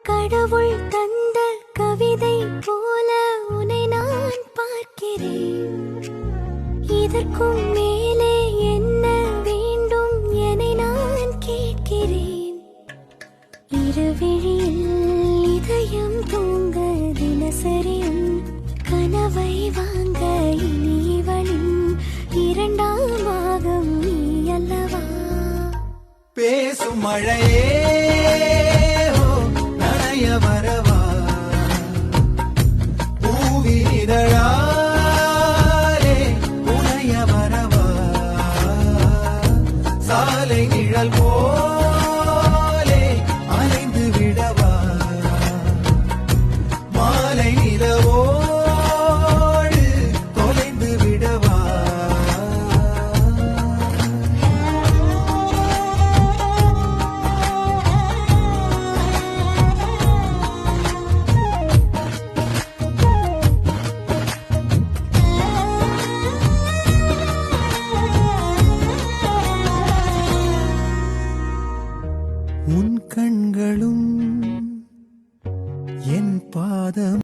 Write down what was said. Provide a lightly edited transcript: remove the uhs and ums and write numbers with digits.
கடவுள் தந்த கவிதை போல உன்னை நான் பார்க்கிறேன். இதற்கும் மேலே என்ன வேண்டும் என நான் கேட்கிறேன். இருவிழியில் இதயம் தூங்க தினசரியும் கனவை வாங்க இனி இவளின் இரண்டாம் பாகம் நீ அல்லவா? பேசும் மழையே நனைய வரவா, பூவின் இதழாலே உனைய வரவா, சாலை நிழல் போலே அலைந்து விடவா, மாலை நிலவோடு தொலைந்து விடவா. உன் கண்களும் என் பாதம்